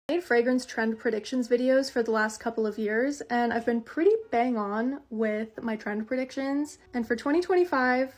I made fragrance trend predictions videos for the last couple of years, and I've been pretty bang on with my trend predictions. And for 2025,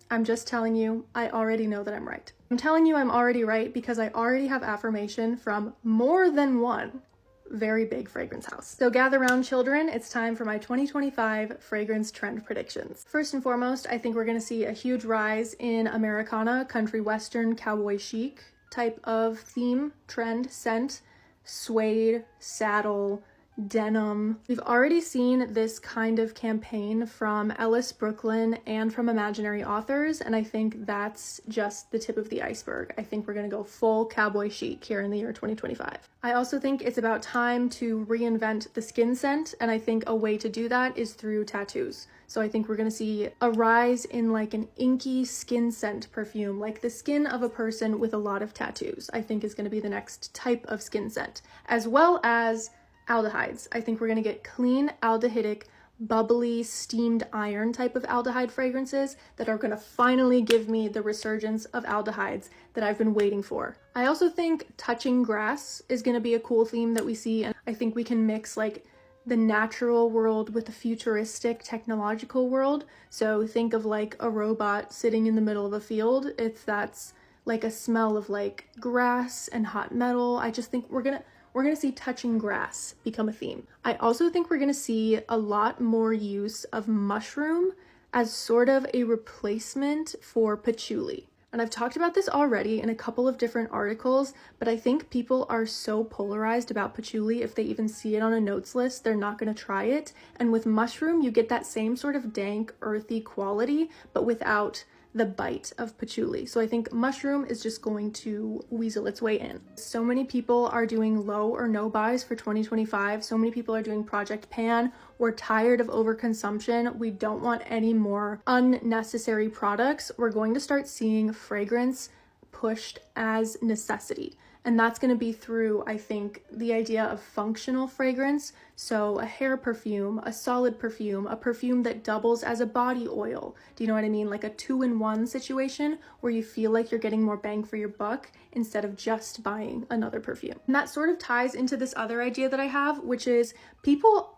I'm just telling you, I already know that I'm right. I'm telling you I'm already right because I already have affirmation from more than one very big fragrance house. So gather round, children. It's time for my 2025 fragrance trend predictions. First and foremost, I think we're gonna see a huge rise in Americana, country western, cowboy chic type of theme, trend, scent, suede, saddle, denim. We've already seen this kind of campaign from Ellis Brooklyn and from Imaginary Authors, and I think that's just the tip of the iceberg. I think we're gonna go full cowboy chic here in the year 2025. I also think it's about time to reinvent the skin scent, and I think a way to do that is through tattoos. So I think we're gonna see a rise in like an inky skin scent perfume, like the skin of a person with a lot of tattoos, I think is gonna be the next type of skin scent, as well as aldehydes. I think we're gonna get clean, aldehydic, bubbly, steamed iron type of aldehyde fragrances that are gonna finally give me the resurgence of aldehydes that I've been waiting for. I also think touching grass is gonna be a cool theme that we see, and I think we can mix like the natural world with the futuristic technological world. So think of like a robot sitting in the middle of a field. That's like a smell of like grass and hot metal. I just think we're gonna see touching grass become a theme. I also think we're gonna see a lot more use of mushroom as sort of a replacement for patchouli. And I've talked about this already in a couple of different articles, but I think people are so polarized about patchouli. If they even see it on a notes list, they're not gonna try it. And with mushroom, you get that same sort of dank, earthy quality, but without the bite of patchouli. So I think mushroom is just going to weasel its way in. So many people are doing low or no buys for 2025. So many people are doing Project Pan. We're tired of overconsumption. We don't want any more unnecessary products. We're going to start seeing fragrance pushed as necessity. And that's going to be through, I think, the idea of functional fragrance. So a hair perfume, a solid perfume, a perfume that doubles as a body oil. Do you know what I mean? Like a 2-in-1 situation where you feel like you're getting more bang for your buck instead of just buying another perfume. And that sort of ties into this other idea that I have, which is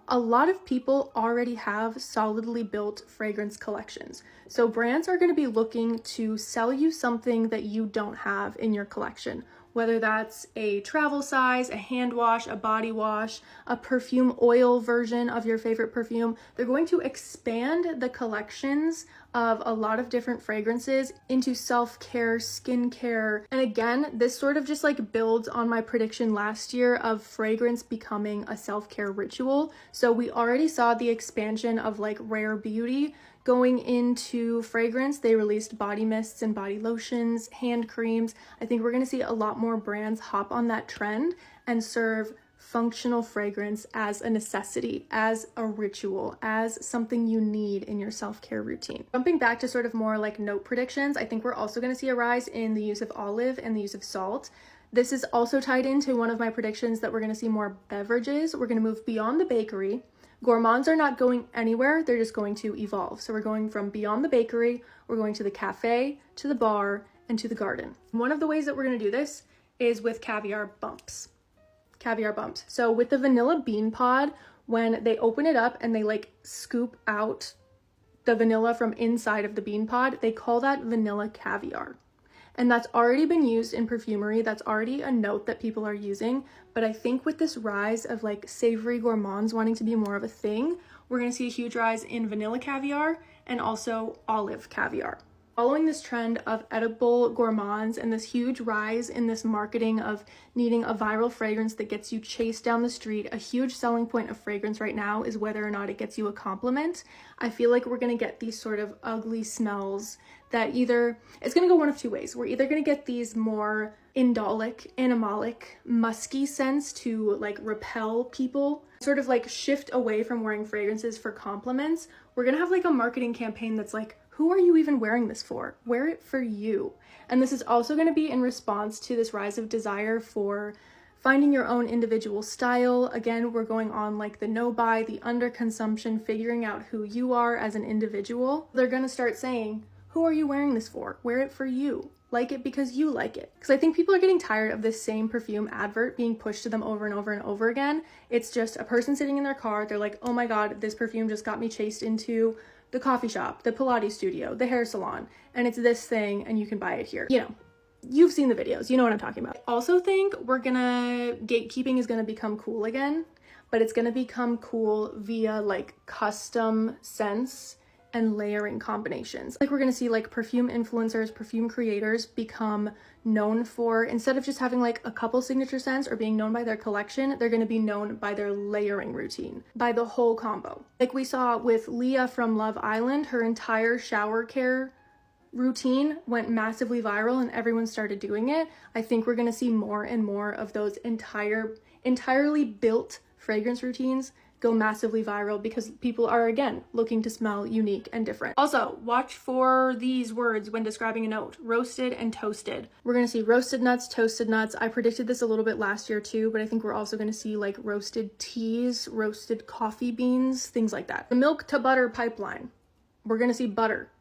a lot of people already have solidly built fragrance collections. So brands are going to be looking to sell you something that you don't have in your collection. Whether that's a travel size, a hand wash, a body wash, a perfume oil version of your favorite perfume, they're going to expand the collections of a lot of different fragrances into self-care, skincare. And again, this sort of just like builds on my prediction last year of fragrance becoming a self-care ritual. So we already saw the expansion of like Rare Beauty going into fragrance. They released body mists and body lotions, hand creams. I think we're going to see a lot more brands hop on that trend and serve functional fragrance as a necessity, as a ritual, as something you need in your self-care routine. Jumping back to sort of more like note predictions, I think we're also going to see a rise in the use of olive and the use of salt. This is also tied into one of my predictions that we're going to see more beverages. We're going to move beyond the bakery. Gourmands are not going anywhere, they're just going to evolve. So we're going from beyond the bakery, we're going to the cafe, to the bar, and to the garden. One of the ways that we're gonna do this is with caviar bumps. Caviar bumps. So with the vanilla bean pod, when they open it up and they like scoop out the vanilla from inside of the bean pod, they call that vanilla caviar. And that's already been used in perfumery. That's already a note that people are using. But I think with this rise of like savory gourmands wanting to be more of a thing, we're gonna see a huge rise in vanilla caviar and also olive caviar. Following this trend of edible gourmands and this huge rise in this marketing of needing a viral fragrance that gets you chased down the street, a huge selling point of fragrance right now is whether or not it gets you a compliment. I feel like we're gonna get these sort of ugly smells that it's gonna go one of two ways. We're either gonna get these more indolic, animalic, musky scents to like repel people, sort of like shift away from wearing fragrances for compliments. We're gonna have like a marketing campaign that's like, who are you even wearing this for? Wear it for you. And this is also going to be in response to this rise of desire for finding your own individual style. Again, we're going on like the no buy, the underconsumption, figuring out who you are as an individual. They're going to start saying, Who are you wearing this for? Wear it for you. Like it because you like it. Because I think people are getting tired of this same perfume advert being pushed to them over and over and over again. It's just a person sitting in their car. They're like, oh my God, this perfume just got me chased into the coffee shop, the Pilates studio, the hair salon, and it's this thing and you can buy it here. You know, you've seen the videos, you know what I'm talking about. I also think gatekeeping is gonna become cool again, but it's gonna become cool via like custom scents and layering combinations. Like we're gonna see like perfume influencers, perfume creators become known for, instead of just having like a couple signature scents or being known by their collection, they're gonna be known by their layering routine, by the whole combo. Like we saw with Leah from Love Island, her entire shower care routine went massively viral and everyone started doing it. I think we're gonna see more and more of those entirely built fragrance routines go massively viral because people are, again, looking to smell unique and different. Also, watch for these words when describing a note: roasted and toasted. We're gonna see roasted nuts, toasted nuts. I predicted this a little bit last year too, but I think we're also gonna see like roasted teas, roasted coffee beans, things like that. The milk to butter pipeline. We're gonna see butter.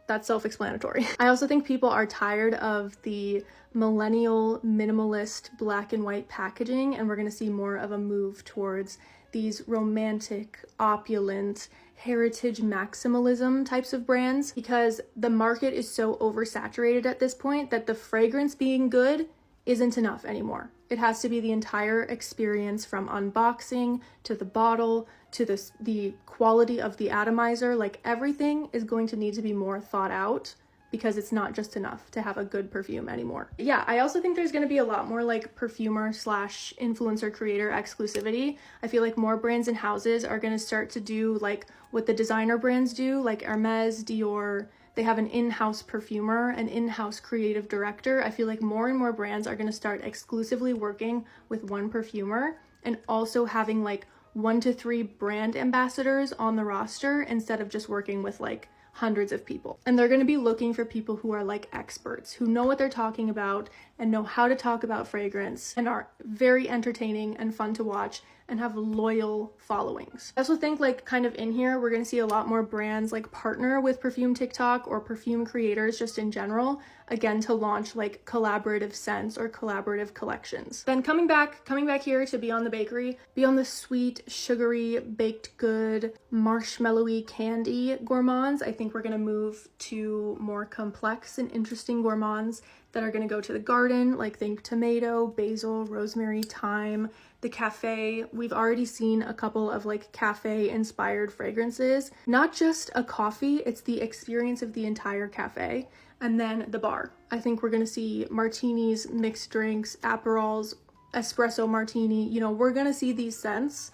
That's self-explanatory. I also think people are tired of the millennial minimalist black and white packaging, and we're gonna see more of a move towards these romantic, opulent, heritage maximalism types of brands, because the market is so oversaturated at this point that the fragrance being good isn't enough anymore. It has to be the entire experience, from unboxing to the bottle to the quality of the atomizer. Like everything is going to need to be more thought out, because it's not just enough to have a good perfume anymore. Yeah, I also think there's gonna be a lot more like perfumer / influencer creator exclusivity. I feel like more brands and houses are gonna start to do like what the designer brands do, like Hermes, Dior. They have an in-house perfumer, an in-house creative director. I feel like more and more brands are gonna start exclusively working with one perfumer and also having like 1 to 3 brand ambassadors on the roster instead of just working with like hundreds of people. And they're going to be looking for people who are like experts, who know what they're talking about and know how to talk about fragrance and are very entertaining and fun to watch and have loyal followings. I also think like kind of in here, we're going to see a lot more brands like partner with perfume TikTok or perfume creators just in general, again, to launch like collaborative scents or collaborative collections. Then coming back here to Beyond the Bakery, beyond the sweet, sugary, baked good, marshmallowy candy gourmands, I think we're going to move to more complex and interesting gourmands that are going to go to the garden, like think tomato, basil, rosemary, thyme, the cafe. We've already seen a couple of like cafe inspired fragrances, not just a coffee, it's the experience of the entire cafe. And then the bar. I think we're gonna see martinis, mixed drinks, Aperols, espresso martini. You know, we're gonna see these scents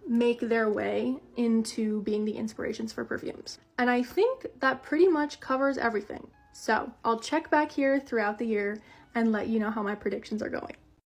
make their way into being the inspirations for perfumes. And I think that pretty much covers everything. So I'll check back here throughout the year and let you know how my predictions are going.